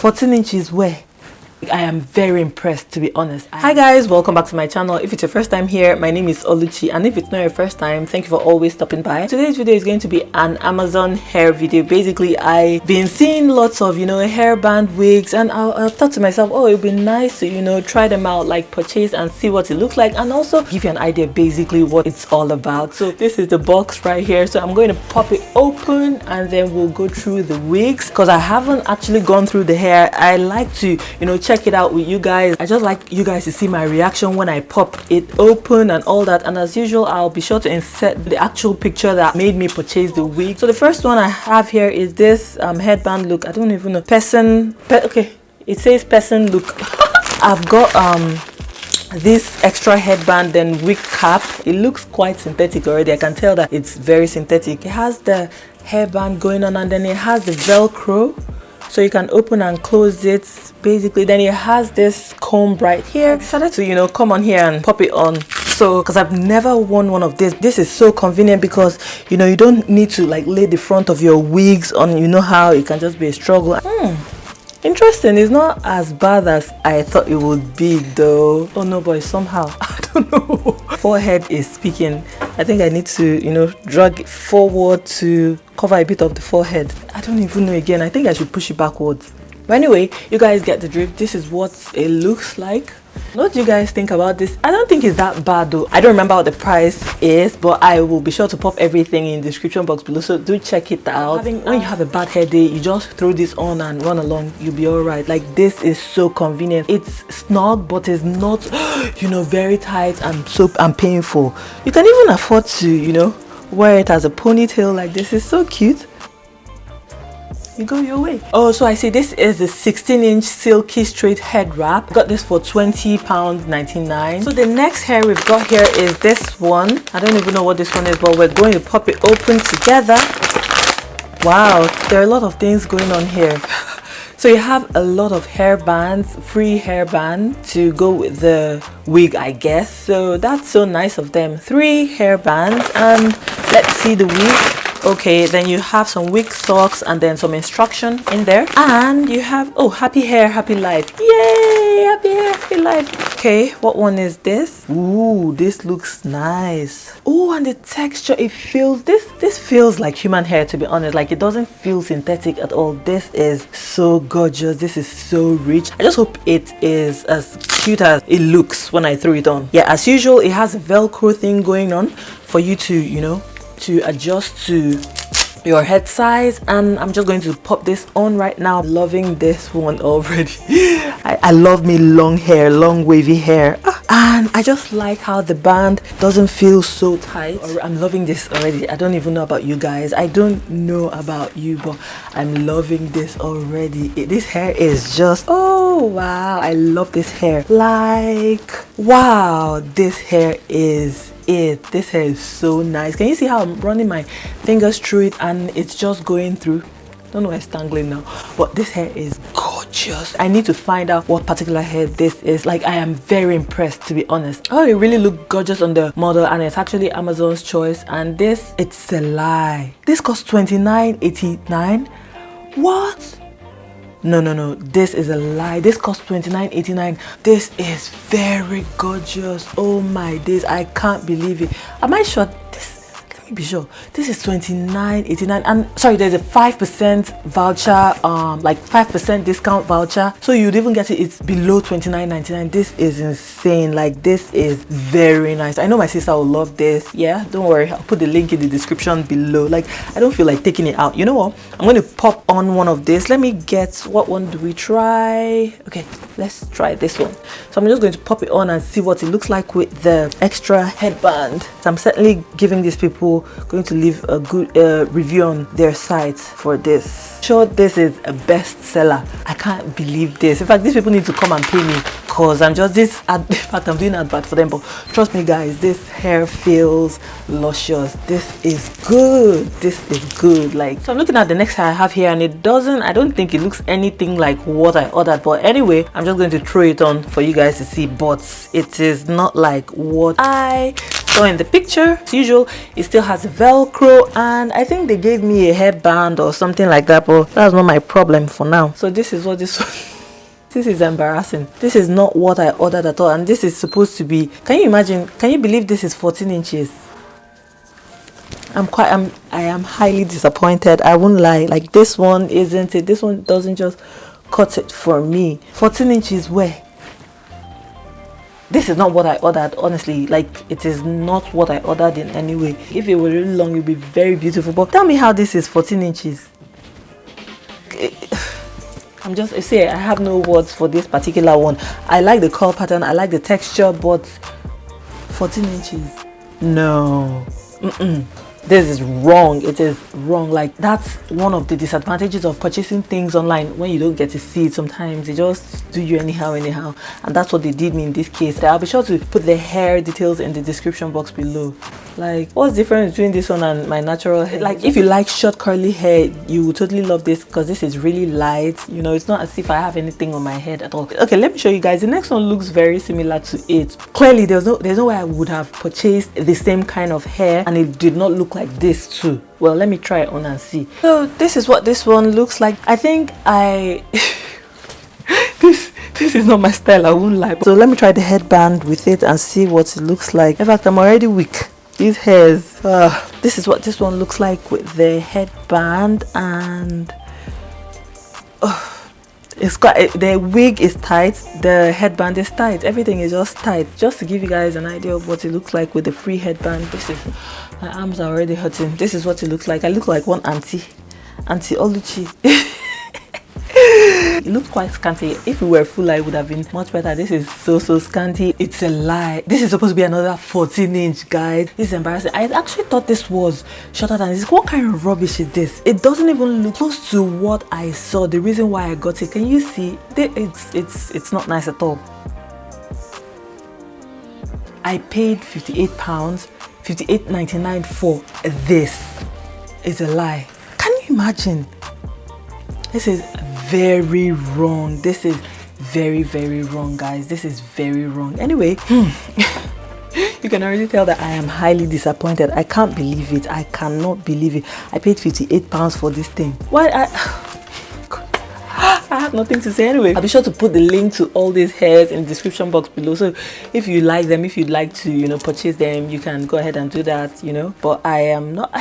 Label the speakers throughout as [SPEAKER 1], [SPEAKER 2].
[SPEAKER 1] 14 inches where? I am very impressed, to be honest. Hi guys, welcome back to my channel. If it's your first time here, my name is Oluchi, and if it's not your first time, thank you for always stopping by. Today's video is going to be an Amazon hair video. Basically, I've been seeing lots of hairband wigs, and I thought to myself, oh, it'd be nice to try them out, like purchase and see what it looks like, and also give you an idea basically what it's all about. So this is the box right here, so I'm going to pop it open and then we'll go through the wigs, because I haven't actually gone through the hair. I like to check it out with you guys. I just like you guys to see my reaction when I pop it open and all that. And as usual, I'll be sure to insert the actual picture that made me purchase the wig. So the first one I have here is this headband look. I don't even know, okay, it says person look. I've got this extra headband, then wig cap. It looks quite synthetic already. I can tell that it's very synthetic. It has the hairband going on, and then it has the velcro, so you can open and close it basically. Then it has this comb right here. I decided to come on here and pop it on. So because I've never worn one of this is so convenient, because you don't need to like lay the front of your wigs on. How it can just be a struggle. Interesting. It's not as bad as I thought it would be though. Oh no, boy, somehow I don't know. Forehead is speaking. I think I need to drag it forward to cover a bit of the forehead. I don't even know again. I think I should push it backwards. But anyway, you guys get the drift. This is what it looks like. What do you guys think about this? I don't think it's that bad though. I don't remember what the price is, but I will be sure to pop everything in the description box below, so do check it out. When you have a bad hair day, you just throw this on and run along, you'll be all right. Like, this is so convenient. It's snug, but it's not very tight and painful. You can even afford to wear it as a ponytail. Like, this is so cute. You go your way. Oh, so I see this is the 16-inch silky straight head wrap. Got this for £20.99. So the next hair we've got here is this one. I don't even know what this one is, but we're going to pop it open together. Wow, there are a lot of things going on here. So you have a lot of hairbands, free hairband to go with the wig, I guess. So that's so nice of them. 3 hairbands, and let's see the wig. Okay, then you have some wig socks and then some instruction in there, and you have, oh, happy hair, happy life. Yay, happy hair, happy life. Okay, what one is this? Ooh, this looks nice. Oh, and the texture, it feels, this feels like human hair, to be honest. Like, it doesn't feel synthetic at all. This is so gorgeous. This is so rich. I just hope it is as cute as it looks when I throw it on. Yeah, as usual, it has a velcro thing going on for you to to adjust to your head size, and I'm just going to pop this on right now. Loving this one already. I love me long hair, long wavy hair, and I just like how the band doesn't feel so tight. I'm loving this already. I don't even know about you guys. I don't know about you, but I'm loving this already. This hair is just, oh wow, I love this hair. Like, wow, this hair is it. This hair is so nice. Can you see how I'm running my fingers through it and it's just going through? Don't know why it's tangling now, but this hair is gorgeous. I need to find out what particular hair this is. Like, I am very impressed, to be honest. Oh, it really looked gorgeous on the model, and it's actually Amazon's choice. And this, it's a lie. This costs $29.89. What? No, this is a lie. This costs $29.89. This is very gorgeous. Oh my days, I can't believe it. Am I sure this, let me be sure, this is $29.89, and sorry, there's a 5% voucher, like 5% discount voucher, so you'd even get it, it's below $29.99. This is insane. Like, this is very nice. I know my sister will love this. Yeah, don't worry, I'll put the link in the description below. Like, I don't feel like taking it out. You know what, I'm going to pop on one of this. Let me get, what one do we try? Okay, let's try this one. So I'm just going to pop it on and see what it looks like with the extra headband. So I'm certainly giving these people, going to leave a good review on their site for this. Sure, this is a bestseller. I can't believe this. In fact, these people need to come and pay me, because I'm just this ad. In fact, I'm doing advert for them, but trust me guys, this hair feels luscious. This is good. This is good. Like, so I'm looking at the next hair I have here, and it doesn't, I don't think it looks anything like what I ordered, but anyway, I'm just going to throw it on for you guys to see. But it is not like what I saw in the picture. As usual, it still has Velcro, and I think they gave me a headband or something like that, but that's not my problem for now. So this is what this this is embarrassing. This is not what I ordered at all, and this is supposed to be, can you imagine, can you believe this is 14 inches? I am highly disappointed. I won't lie. Like, this one isn't it. This one doesn't just cut it for me. 14 inches where? This is not what I ordered, honestly. Like, it is not what I ordered in any way. If it were really long, it would be very beautiful. But tell me how this is 14 inches. I'm just, you see, I have no words for this particular one. I like the curl pattern, I like the texture, but 14 inches? No. This is wrong. It is wrong. Like, that's one of the disadvantages of purchasing things online. When you don't get to see it, sometimes they just do you anyhow, and that's what they did me in this case. I'll be sure to put the hair details in the description box below. Like, what's the difference between this one and my natural hair? Like, if you like short curly hair, you will totally love this, because this is really light. You know, it's not as if I have anything on my head at all. Okay, let me show you guys. The next one looks very similar to it. Clearly, there's no way I would have purchased the same kind of hair and it did not look like this too. Well, let me try it on and see. So this is what this one looks like. I think this is not my style, I won't lie. So let me try the headband with it and see what it looks like. In fact, I'm already weak. These hairs. This is what this one looks like with the headband, and it's got, the wig is tight, the headband is tight, everything is just tight. Just to give you guys an idea of what it looks like with the free headband. This is, my arms are already hurting. This is what it looks like. I look like one auntie Oluchi. It looks quite scanty. If it were full, it would have been much better. This is so scanty. It's a lie. This is supposed to be another 14-inch, guys. This is embarrassing. I actually thought this was shorter than this. What kind of rubbish is this? It doesn't even look close to what I saw. The reason why I got it, can you see? It's not nice at all. I paid £58, $58.99 for this. It's a lie. Can you imagine? This is very wrong. This is very wrong, guys. This is very wrong. Anyway, you can already tell that I am highly disappointed. I can't believe it. I cannot believe it. I paid £58 for this thing. Why? I have nothing to say. Anyway, I'll be sure to put the link to all these hairs in the description box below, so if you like them, if you'd like to, you know, purchase them, you can go ahead and do that, you know. But I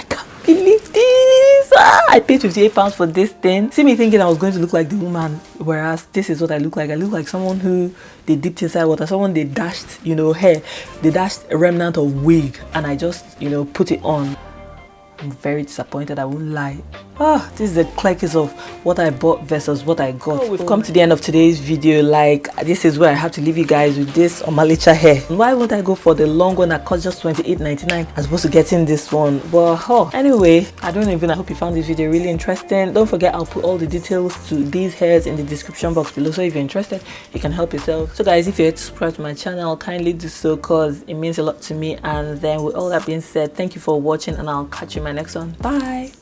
[SPEAKER 1] can't believe this. I paid £58 for this thing. See me thinking I was going to look like the woman, whereas this is what I look like. I look like someone who they dipped inside water, someone they dashed, you know, hair, they dashed a remnant of wig, and I just, you know, put it on. I'm very disappointed, I won't lie. This is the clickers of what I bought versus what I got. We've come to the end of today's video. Like, this is where I have to leave you guys with this Omalicha hair. Why won't I go for the long one that cost just $28.99 as opposed to getting this one? But anyway, I hope you found this video really interesting. Don't forget, I'll put all the details to these hairs in the description box below, so if you're interested, you can help yourself. So guys, if you're yet to subscribe to my channel, kindly do so, because it means a lot to me. And then with all that being said, thank you for watching, and I'll catch you in my next one. Bye.